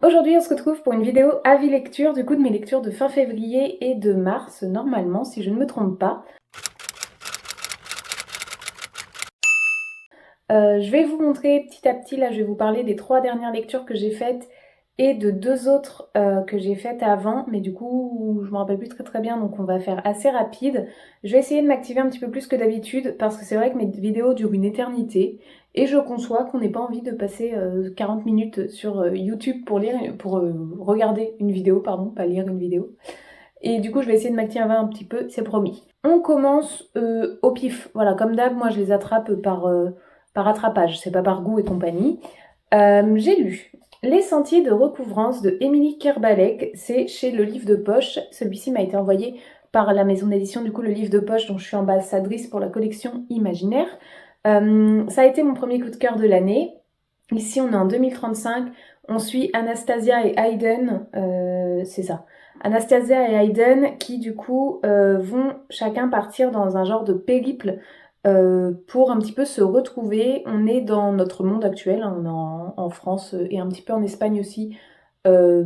Aujourd'hui, on se retrouve pour une vidéo avis lecture, du coup de mes lectures de fin février et de mars, normalement, si je ne me trompe pas. Je vais vous montrer petit à petit, là je vais vous parler des 3 dernières lectures que j'ai faites et de 2 autres que j'ai faites avant, mais du coup je me rappelle plus très bien, donc on va faire assez rapide. Je vais essayer de m'activer un petit peu plus que d'habitude, parce que c'est vrai que mes vidéos durent une éternité, et je conçois qu'on n'ait pas envie de passer 40 minutes sur YouTube pour regarder une vidéo, pardon, pas lire une vidéo. Et du coup, je vais essayer de m'activer un petit peu, c'est promis. On commence au pif. Voilà, comme d'hab, moi je les attrape par attrapage, c'est pas par goût et compagnie. J'ai lu Les Sentiers de Recouvrance de Émilie Kerbalek, c'est chez Le Livre de Poche. Celui-ci m'a été envoyé par la maison d'édition, du coup, Le Livre de Poche, dont je suis ambassadrice pour la collection Imaginaire. Ça a été mon premier coup de cœur de l'année. Ici, on est en 2035. On suit Anastasia et Hayden, c'est ça. Anastasia et Hayden qui, du coup, vont chacun partir dans un genre de périple pour un petit peu se retrouver. On est dans notre monde actuel, hein, on est en France et un petit peu en Espagne aussi, euh,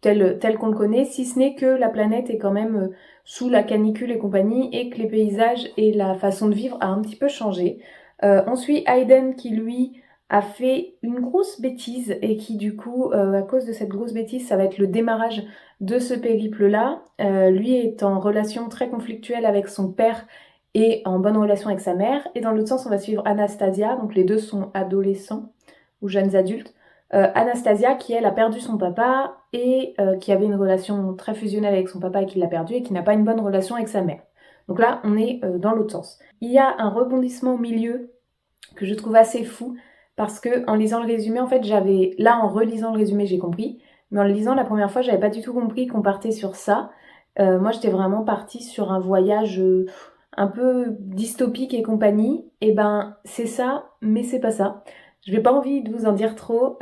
tel qu'on le connaît, si ce n'est que la planète est quand même sous la canicule et compagnie, et que les paysages et la façon de vivre a un petit peu changé. On suit Hayden qui, lui, a fait une grosse bêtise, et qui, du coup, à cause de cette grosse bêtise, ça va être le démarrage de ce périple-là. Lui est en relation très conflictuelle avec son père et en bonne relation avec sa mère. Et dans l'autre sens, on va suivre Anastasia, donc les deux sont adolescents ou jeunes adultes. Anastasia qui, elle, a perdu son papa et qui avait une relation très fusionnelle avec son papa et qui l'a perdu, et qui n'a pas une bonne relation avec sa mère. Donc là, on est dans l'autre sens. Il y a un rebondissement au milieu que je trouve assez fou, parce que en lisant le résumé, en fait, en relisant le résumé, j'ai compris, mais en le lisant la première fois, j'avais pas du tout compris qu'on partait sur ça. Moi, j'étais vraiment partie sur un voyage un peu dystopique et compagnie. Et ben, c'est ça, mais c'est pas ça. Je n'ai pas envie de vous en dire trop.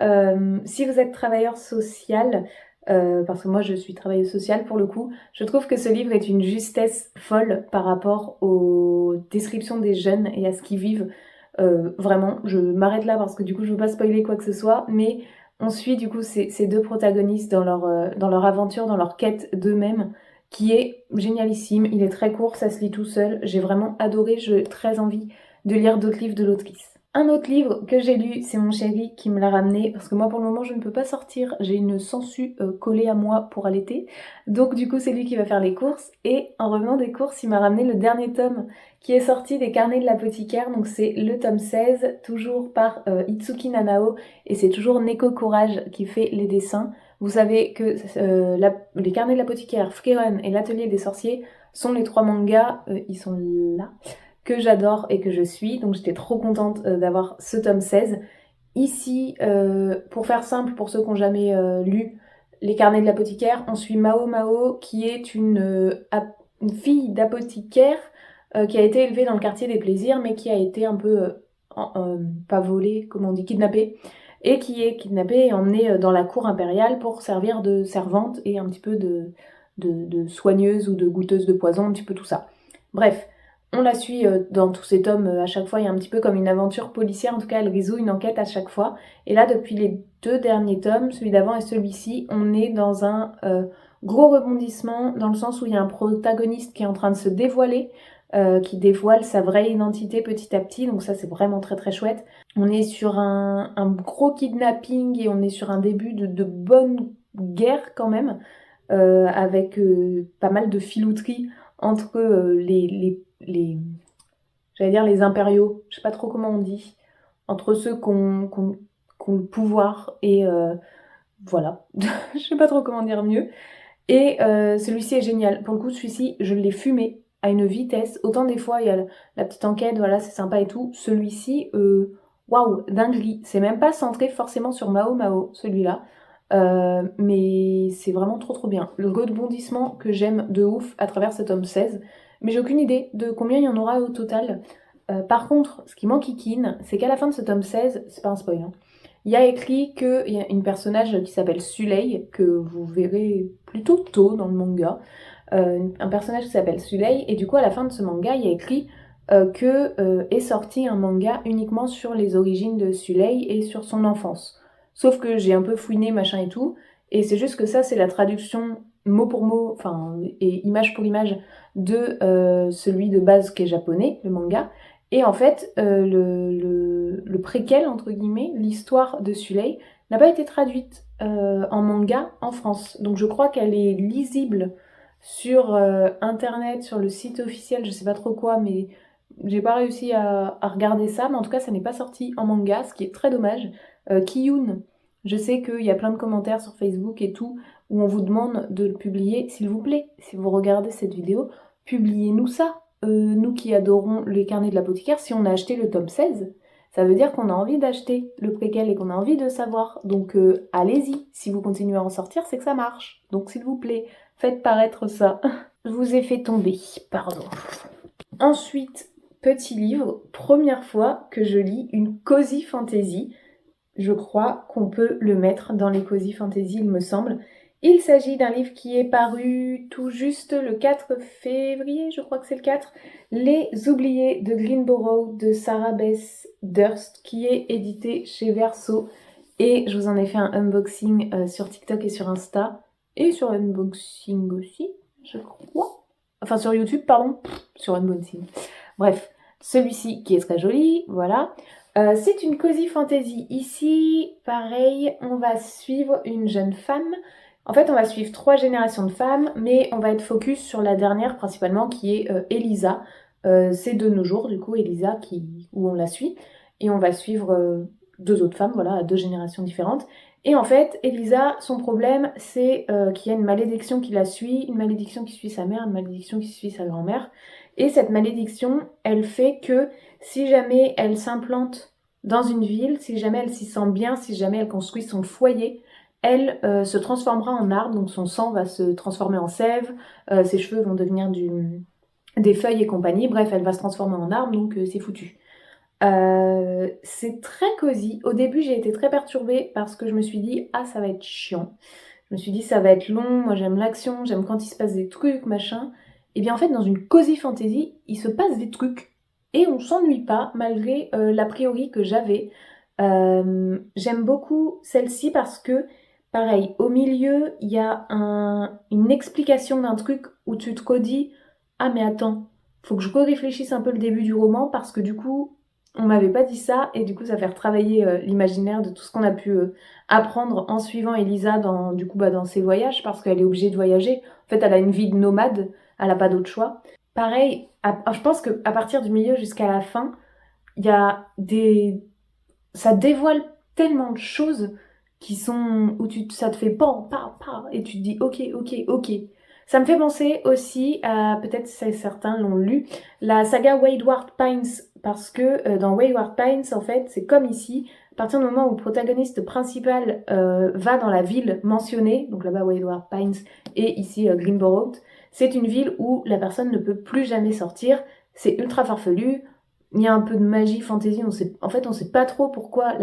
Si vous êtes travailleur social, parce que moi je suis travailleuse sociale pour le coup, je trouve que ce livre est une justesse folle par rapport aux descriptions des jeunes et à ce qu'ils vivent. Vraiment, je m'arrête là parce que du coup je veux pas spoiler quoi que ce soit, mais on suit du coup ces deux protagonistes dans leur aventure, dans leur quête d'eux-mêmes, qui est génialissime. Il est très court, ça se lit tout seul. J'ai vraiment adoré, j'ai très envie de lire d'autres livres de l'autrice. Un autre livre que j'ai lu, c'est mon chéri qui me l'a ramené, parce que moi pour le moment je ne peux pas sortir, j'ai une sangsue collée à moi pour allaiter, donc du coup c'est lui qui va faire les courses, et en revenant des courses il m'a ramené le dernier tome qui est sorti des Carnets de l'apothicaire, donc c'est le tome 16, toujours par Itsuki Nanao, et c'est toujours Neko Courage qui fait les dessins. Vous savez que les Carnets de l'apothicaire, Frieren et l'Atelier des sorciers sont les 3 mangas, ils sont là, que j'adore et que je suis, donc j'étais trop contente d'avoir ce tome 16. Ici, pour faire simple, pour ceux qui n'ont jamais lu Les Carnets de l'apothicaire, on suit Mao Mao, qui est une fille d'apothicaire qui a été élevée dans le quartier des plaisirs, mais qui a été un peu, pas volée, comment on dit, kidnappée, et qui est kidnappée et emmenée dans la cour impériale pour servir de servante et un petit peu de soigneuse ou de goûteuse de poison, un petit peu tout ça. Bref, on la suit dans tous ces tomes, à chaque fois il y a un petit peu comme une aventure policière, en tout cas elle résout une enquête à chaque fois. Et là, depuis les 2 derniers tomes, celui d'avant et celui-ci, on est dans un gros rebondissement, dans le sens où il y a un protagoniste qui est en train de se dévoiler, qui dévoile sa vraie identité petit à petit, donc ça c'est vraiment très très chouette. On est sur un gros kidnapping, et on est sur un début de bonne guerre quand même, avec pas mal de filouterie entre j'allais dire les impériaux, je sais pas trop comment on dit, entre ceux qui ont le pouvoir, et voilà, je sais pas trop comment dire mieux. Et celui-ci est génial. Pour le coup, celui-ci, je l'ai fumé à une vitesse. Autant des fois, il y a la petite enquête, voilà, c'est sympa et tout. Celui-ci, waouh, dinguerie. C'est même pas centré forcément sur Mao Mao, celui-là. Mais c'est vraiment trop trop bien. Le rebondissement que j'aime de ouf à travers cet tome 16. Mais j'ai aucune idée de combien il y en aura au total. Par contre, ce qui m'enquiquine, c'est qu'à la fin de ce tome 16, c'est pas un spoil, hein, il y a écrit qu'il y a une personnage qui s'appelle Sulei, que vous verrez plutôt tôt dans le manga. Un personnage qui s'appelle Sulei, et du coup à la fin de ce manga, il y a écrit que est sorti un manga uniquement sur les origines de Sulei et sur son enfance. sauf que j'ai un peu fouiné, machin et tout, et c'est juste que ça, c'est la traduction mot pour mot, enfin, et image pour image de celui de base qui est japonais, le manga. Et en fait, le préquel, entre guillemets, l'histoire de Sulei, n'a pas été traduite en manga en France. Donc je crois qu'elle est lisible sur internet, sur le site officiel, je sais pas trop quoi, mais j'ai pas réussi à regarder ça. Mais en tout cas, ça n'est pas sorti en manga, ce qui est très dommage. Kiyun, je sais qu'il y a plein de commentaires sur Facebook et tout, où on vous demande de le publier. S'il vous plaît, si vous regardez cette vidéo, publiez-nous ça. Nous qui adorons les carnets de l'apothicaire, si on a acheté le tome 16, ça veut dire qu'on a envie d'acheter le préquel et qu'on a envie de savoir. Donc allez-y, si vous continuez à en sortir, c'est que ça marche. Donc s'il vous plaît, faites paraître ça. Je vous ai fait tomber, pardon. Ensuite, petit livre, première fois que je lis une cozy fantasy. Je crois qu'on peut le mettre dans les cozy fantasy, il me semble. Il s'agit d'un livre qui est paru tout juste le 4 février, je crois que c'est le 4, Les Oubliés de Greenborough de Sarah Beth Durst, qui est édité chez Verso. Et je vous en ai fait un unboxing sur TikTok et sur Insta. Et sur unboxing aussi, je crois. Enfin, sur YouTube, pardon. Sur unboxing. Bref, celui-ci qui est très joli, voilà. C'est une cozy fantasy. Ici, pareil, on va suivre une jeune femme. En fait, on va suivre 3 générations de femmes, mais on va être focus sur la dernière principalement, qui est Elisa. C'est de nos jours, du coup, Elisa, où on la suit. Et on va suivre 2 autres femmes, voilà, à 2 générations différentes. Et en fait, Elisa, son problème, c'est qu'il y a une malédiction qui la suit, une malédiction qui suit sa mère, une malédiction qui suit sa grand-mère. Et cette malédiction, elle fait que si jamais elle s'implante dans une ville, si jamais elle s'y sent bien, si jamais elle construit son foyer, elle se transformera en arbre, donc son sang va se transformer en sève, ses cheveux vont devenir des feuilles et compagnie, bref, elle va se transformer en arbre, donc c'est foutu. C'est très cosy. Au début, j'ai été très perturbée parce que je me suis dit, ah, ça va être chiant. Je me suis dit, ça va être long, moi j'aime l'action, j'aime quand il se passe des trucs, machin. Et bien en fait, dans une cozy fantasy, il se passe des trucs et on s'ennuie pas malgré l'a priori que j'avais. J'aime beaucoup celle-ci parce que, pareil, au milieu, il y a une explication d'un truc où tu te redis, ah mais attends, faut que je réfléchisse un peu le début du roman parce que du coup, on m'avait pas dit ça et du coup, ça fait retravailler l'imaginaire de tout ce qu'on a pu apprendre en suivant Elisa dans ses voyages parce qu'elle est obligée de voyager. En fait, elle a une vie de nomade, elle n'a pas d'autre choix. Pareil, je pense qu'à partir du milieu jusqu'à la fin, il y a ça dévoile tellement de choses qui sont où ça te fait pan, pa, pa, et tu te dis ok, ok, ok. Ça me fait penser aussi à, peut-être certains l'ont lu, la saga Wayward Pines, parce que dans Wayward Pines, en fait, c'est comme ici, à partir du moment où le protagoniste principal va dans la ville mentionnée, donc là-bas Wayward Pines et ici Greenborough, c'est une ville où la personne ne peut plus jamais sortir, c'est ultra farfelu, il y a un peu de magie, fantasy, en fait on sait pas trop pourquoi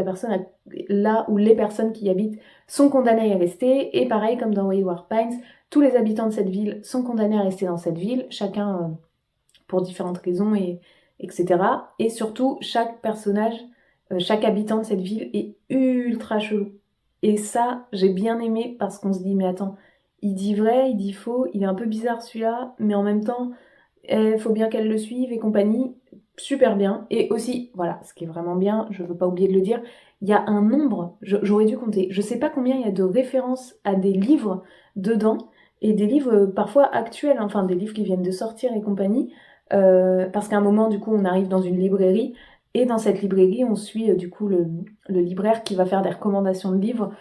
là où les personnes qui y habitent sont condamnées à y rester, et pareil comme dans Wayward Pines, tous les habitants de cette ville sont condamnés à rester dans cette ville, chacun pour différentes raisons, etc. Et surtout, chaque personnage, chaque habitant de cette ville est ultra chelou. Et ça, j'ai bien aimé parce qu'on se dit, mais attends, il dit vrai, il dit faux, il est un peu bizarre celui-là, mais en même temps, il faut bien qu'elle le suive et compagnie. Super bien. Et aussi, voilà, ce qui est vraiment bien, je veux pas oublier de le dire, il y a un nombre, j'aurais dû compter, je sais pas combien il y a de références à des livres dedans, et des livres parfois actuels, enfin des livres qui viennent de sortir et compagnie, parce qu'à un moment, du coup, on arrive dans une librairie, et dans cette librairie, on suit du coup le libraire qui va faire des recommandations de livres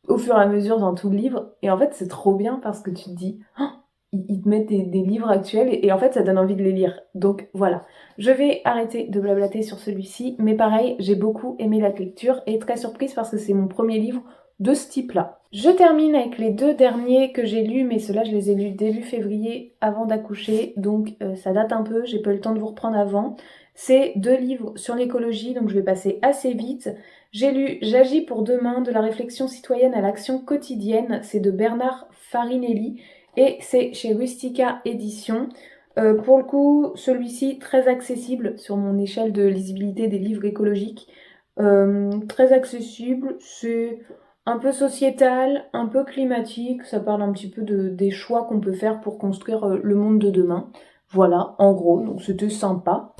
au fur et à mesure dans tout le livre. Et en fait, c'est trop bien parce que tu te dis, oh, ils te mettent des livres actuels et en fait, ça donne envie de les lire. Donc voilà, je vais arrêter de blablater sur celui-ci, mais pareil, j'ai beaucoup aimé la lecture et très surprise parce que c'est mon premier livre de ce type-là. Je termine avec les 2 derniers que j'ai lus, mais ceux-là, je les ai lus début février avant d'accoucher, donc ça date un peu, j'ai pas eu le temps de vous reprendre avant. C'est 2 livres sur l'écologie, donc je vais passer assez vite. J'ai lu J'agis pour demain, de la réflexion citoyenne à l'action quotidienne, c'est de Bernard Farinelli et c'est chez Rustica Édition. Pour le coup, celui-ci très accessible sur mon échelle de lisibilité des livres écologiques. Très accessible, c'est un peu sociétal, un peu climatique, ça parle un petit peu des choix qu'on peut faire pour construire le monde de demain. Voilà, en gros, donc c'était sympa.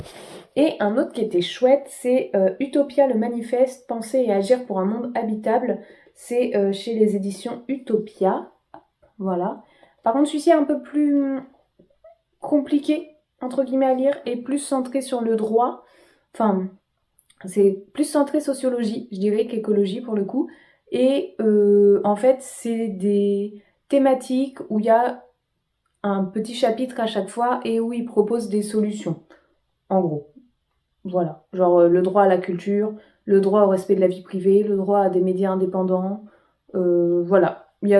Et un autre qui était chouette, c'est Utopia le manifeste, penser et agir pour un monde habitable. C'est chez les éditions Utopia. Voilà. Par contre, celui-ci est un peu plus compliqué, entre guillemets, à lire et plus centré sur le droit. Enfin, c'est plus centré sociologie, je dirais, qu'écologie pour le coup. Et en fait, c'est des thématiques où il y a un petit chapitre à chaque fois et où il propose des solutions, en gros. Voilà, genre le droit à la culture, le droit au respect de la vie privée, le droit à des médias indépendants. Voilà, il y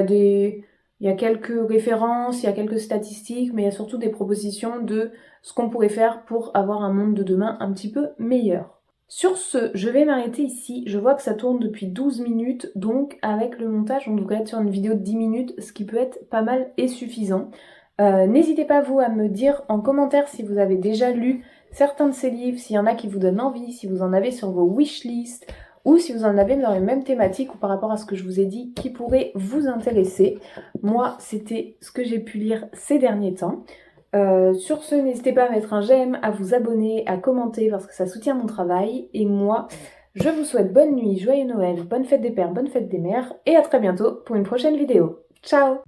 a quelques références, il y a quelques statistiques, mais il y a surtout des propositions de ce qu'on pourrait faire pour avoir un monde de demain un petit peu meilleur. Sur ce, je vais m'arrêter ici. Je vois que ça tourne depuis 12 minutes, donc avec le montage, on devrait être sur une vidéo de 10 minutes, ce qui peut être pas mal et suffisant. N'hésitez pas, vous, à me dire en commentaire si vous avez déjà lu certains de ces livres, s'il y en a qui vous donnent envie, si vous en avez sur vos wishlists, ou si vous en avez dans les mêmes thématiques ou par rapport à ce que je vous ai dit qui pourrait vous intéresser. Moi, c'était ce que j'ai pu lire ces derniers temps. Sur ce, n'hésitez pas à mettre un j'aime, à vous abonner, à commenter parce que ça soutient mon travail. Et moi, je vous souhaite bonne nuit, joyeux Noël, bonne fête des pères, bonne fête des mères et à très bientôt pour une prochaine vidéo. Ciao!